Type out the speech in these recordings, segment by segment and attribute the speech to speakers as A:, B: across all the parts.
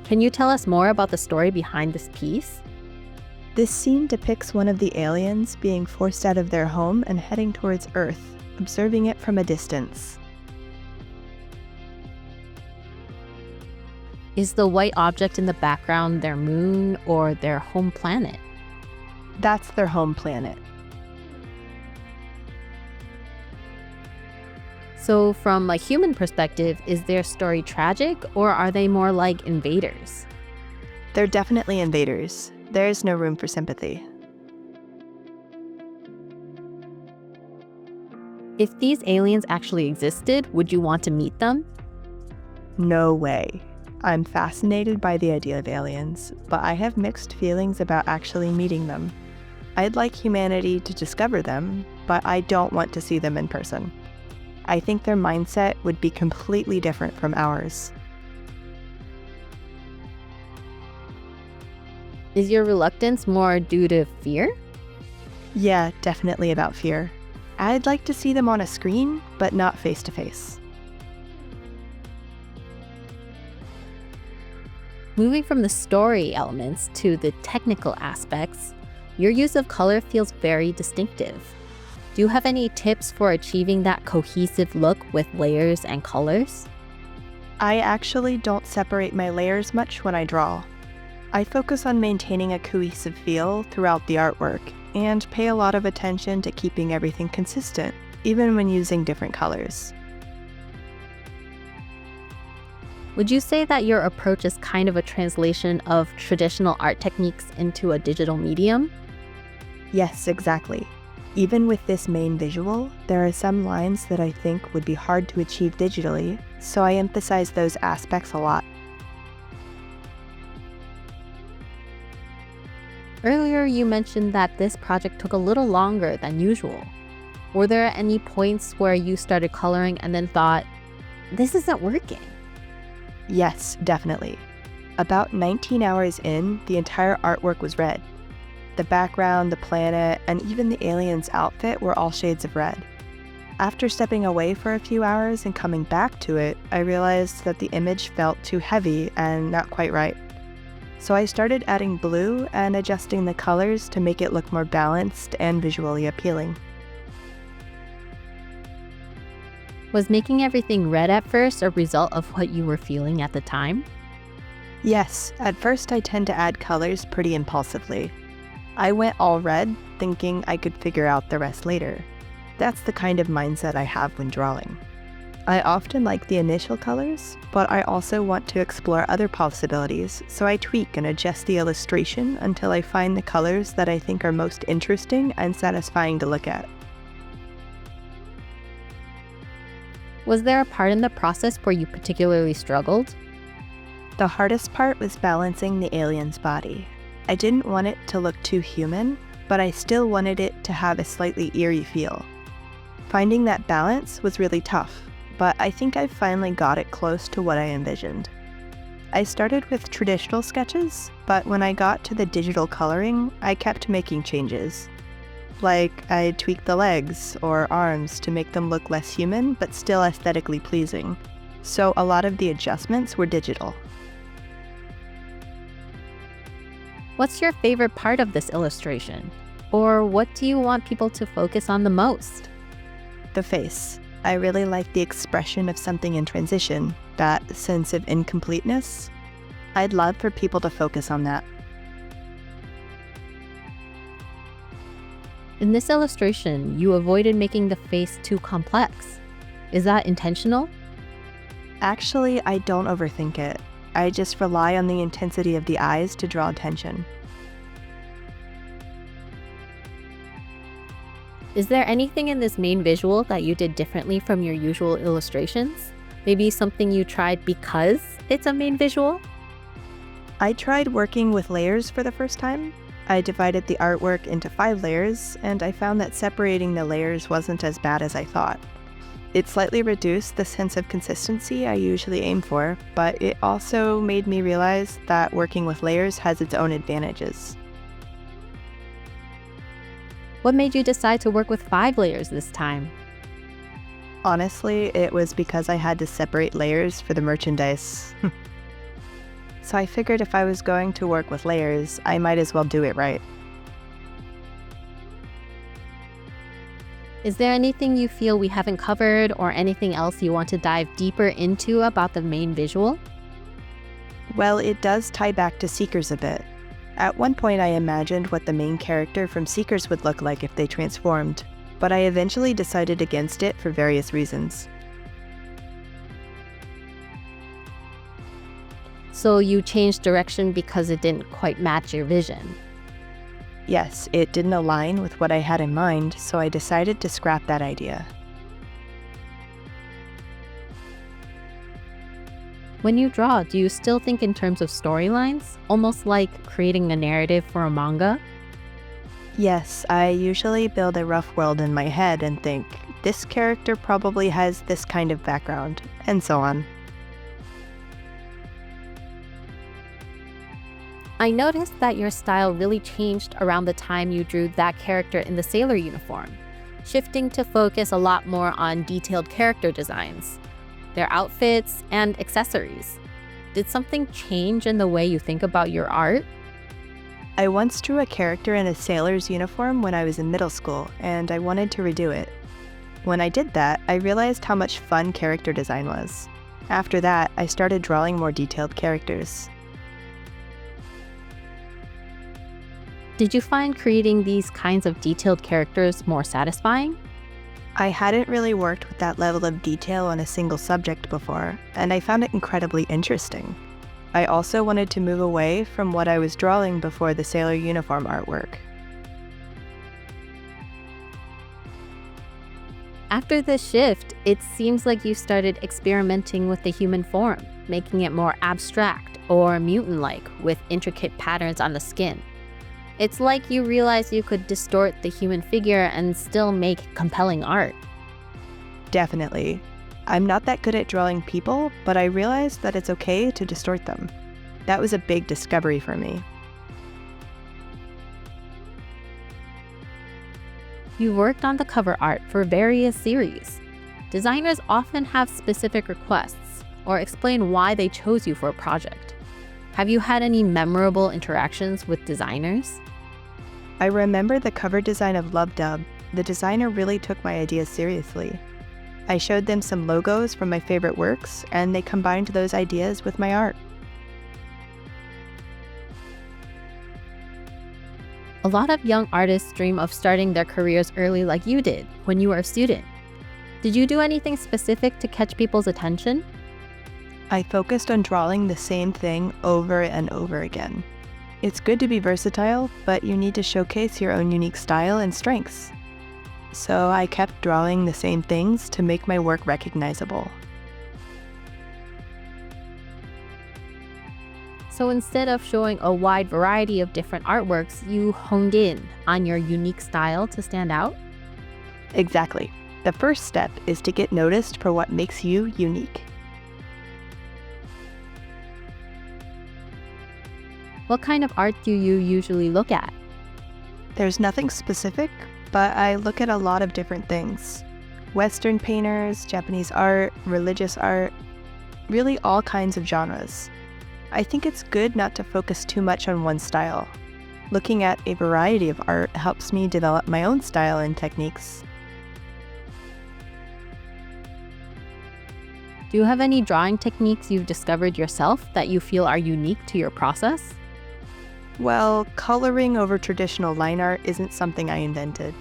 A: Can you tell us more about the story behind this piece?
B: This scene depicts one of the aliens being forced out of their home and heading towards Earth, observing it from a distance.
A: Is the white object in the background their moon or their home planet?
B: That's their home planet.
A: So from a human perspective, is their story tragic or are they more like invaders?
B: They're definitely invaders. There's no room for sympathy.
A: If these aliens actually existed, would you want to meet them?
B: No way. I'm fascinated by the idea of aliens, but I have mixed feelings about actually meeting them. I'd like humanity to discover them, but I don't want to see them in person. I think their mindset would be completely different from ours.
A: Is your reluctance more due to fear?
B: Yeah, definitely about fear. I'd like to see them on a screen, but not face to face.
A: Moving from the story elements to the technical aspects, your use of color feels very distinctive. Do you have any tips for achieving that cohesive look with layers and colors?
B: I actually don't separate my layers much when I draw. I focus on maintaining a cohesive feel throughout the artwork and pay a lot of attention to keeping everything consistent, even when using different colors.
A: Would you say that your approach is kind of a translation of traditional art techniques into a digital medium?
B: Yes, exactly. Even with this main visual, there are some lines that I think would be hard to achieve digitally, so I emphasize those aspects a lot.
A: Earlier, you mentioned that this project took a little longer than usual. Were there any points where you started coloring and then thought, this isn't working?
B: Yes, definitely. About 19 hours in, the entire artwork was red. The background, the planet, and even the alien's outfit were all shades of red. After stepping away for a few hours and coming back to it, I realized that the image felt too heavy and not quite right. So I started adding blue and adjusting the colors to make it look more balanced and visually appealing.
A: Was making everything red at first a result of what you were feeling at the time?
B: Yes, at first I tend to add colors pretty impulsively. I went all red, thinking I could figure out the rest later. That's the kind of mindset I have when drawing. I often like the initial colors, but I also want to explore other possibilities, so I tweak and adjust the illustration until I find the colors that I think are most interesting and satisfying to look at.
A: Was there a part in the process where you particularly struggled?
B: The hardest part was balancing the alien's body. I didn't want it to look too human, but I still wanted it to have a slightly eerie feel. Finding that balance was really tough, but I think I finally got it close to what I envisioned. I started with traditional sketches, but when I got to the digital coloring, I kept making changes. Like, I tweaked the legs or arms to make them look less human, but still aesthetically pleasing. So a lot of the adjustments were digital.
A: What's your favorite part of this illustration? Or what do you want people to focus on the most?
B: The face. I really like the expression of something in transition, that sense of incompleteness. I'd love for people to focus on that.
A: In this illustration, you avoided making the face too complex. Is that intentional?
B: Actually, I don't overthink it. I just rely on the intensity of the eyes to draw attention.
A: Is there anything in this main visual that you did differently from your usual illustrations? Maybe something you tried because it's a main visual?
B: I tried working with layers for the first time. I divided the artwork into 5 layers, and I found that separating the layers wasn't as bad as I thought. It slightly reduced the sense of consistency I usually aim for, but it also made me realize that working with layers has its own advantages.
A: What made you decide to work with 5 layers this time?
B: Honestly, it was because I had to separate layers for the merchandise. so I figured if I was going to work with layers, I might as well do it right.
A: Is there anything you feel we haven't covered or anything else you want to dive deeper into about the main visual?
B: Well, it does tie back to Seekers a bit. At one point I imagined what the main character from Seekers would look like if they transformed, but I eventually decided against it for various reasons.
A: So you changed direction because it didn't quite match your vision.
B: Yes, it didn't align with what I had in mind, so I decided to scrap that idea.
A: When you draw, do you still think in terms of storylines? Almost like creating a narrative for a manga?
B: Yes, I usually build a rough world in my head and think, this character probably has this kind of background, and so on.
A: I noticed that your style really changed around the time you drew that character in the sailor uniform, shifting to focus a lot more on detailed character designs, their outfits, and accessories. Did something change in the way you think about your art?
B: I once drew a character in a sailor's uniform when I was in middle school, and I wanted to redo it. When I did that, I realized how much fun character design was. After that, I started drawing more detailed characters.
A: Did you find creating these kinds of detailed characters more satisfying?
B: I hadn't really worked with that level of detail on a single subject before, and I found it incredibly interesting. I also wanted to move away from what I was drawing before the sailor uniform artwork.
A: After this shift, it seems like you started experimenting with the human form, making it more abstract or mutant-like with intricate patterns on the skin. It's like you realized you could distort the human figure and still make compelling art.
B: Definitely. I'm not that good at drawing people, but I realized that it's okay to distort them. That was a big discovery for me.
A: You worked on the cover art for various series. Designers often have specific requests or explain why they chose you for a project. Have you had any memorable interactions with designers?
B: I remember the cover design of LOVEDUB. The designer really took my ideas seriously. I showed them some logos from my favorite works, and they combined those ideas with my art.
A: A lot of young artists dream of starting their careers early like you did when you were a student. Did you do anything specific to catch people's attention?
B: I focused on drawing the same thing over and over again. It's good to be versatile, but you need to showcase your own unique style and strengths. So I kept drawing the same things to make my work recognizable.
A: So instead of showing a wide variety of different artworks, you honed in on your unique style to stand out?
B: Exactly. The first step is to get noticed for what makes you unique.
A: What kind of art do you usually look at?
B: There's nothing specific, but I look at a lot of different things. Western painters, Japanese art, religious art, really all kinds of genres. I think it's good not to focus too much on one style. Looking at a variety of art helps me develop my own style and techniques.
A: Do you have any drawing techniques you've discovered yourself that you feel are unique to your process?
B: Well, coloring over traditional line art isn't something I invented.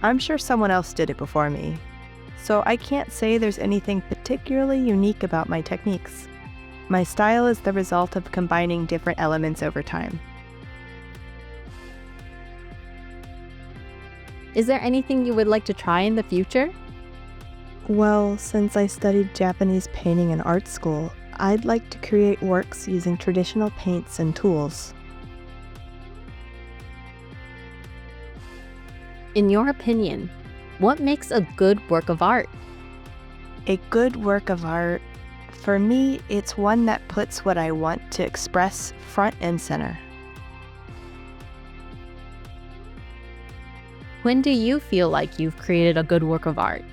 B: I'm sure someone else did it before me. So I can't say there's anything particularly unique about my techniques. My style is the result of combining different elements over time.
A: Is there anything you would like to try in the future?
B: Well, since I studied Japanese painting in art school, I'd like to create works using traditional paints and tools.
A: In your opinion, what makes a good work of art?
B: A good work of art, for me, it's one that puts what I want to express front and center.
A: When do you feel like you've created a good work of art?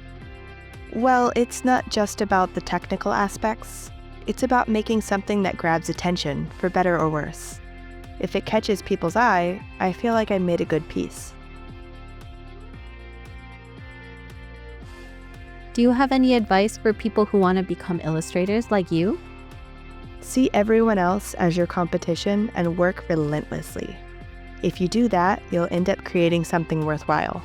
B: Well, it's not just about the technical aspects. It's about making something that grabs attention, for better or worse. If it catches people's eye, I feel like I made a good piece.
A: Do you have any advice for people who want to become illustrators like you?
B: See everyone else as your competition and work relentlessly. If you do that, you'll end up creating something worthwhile.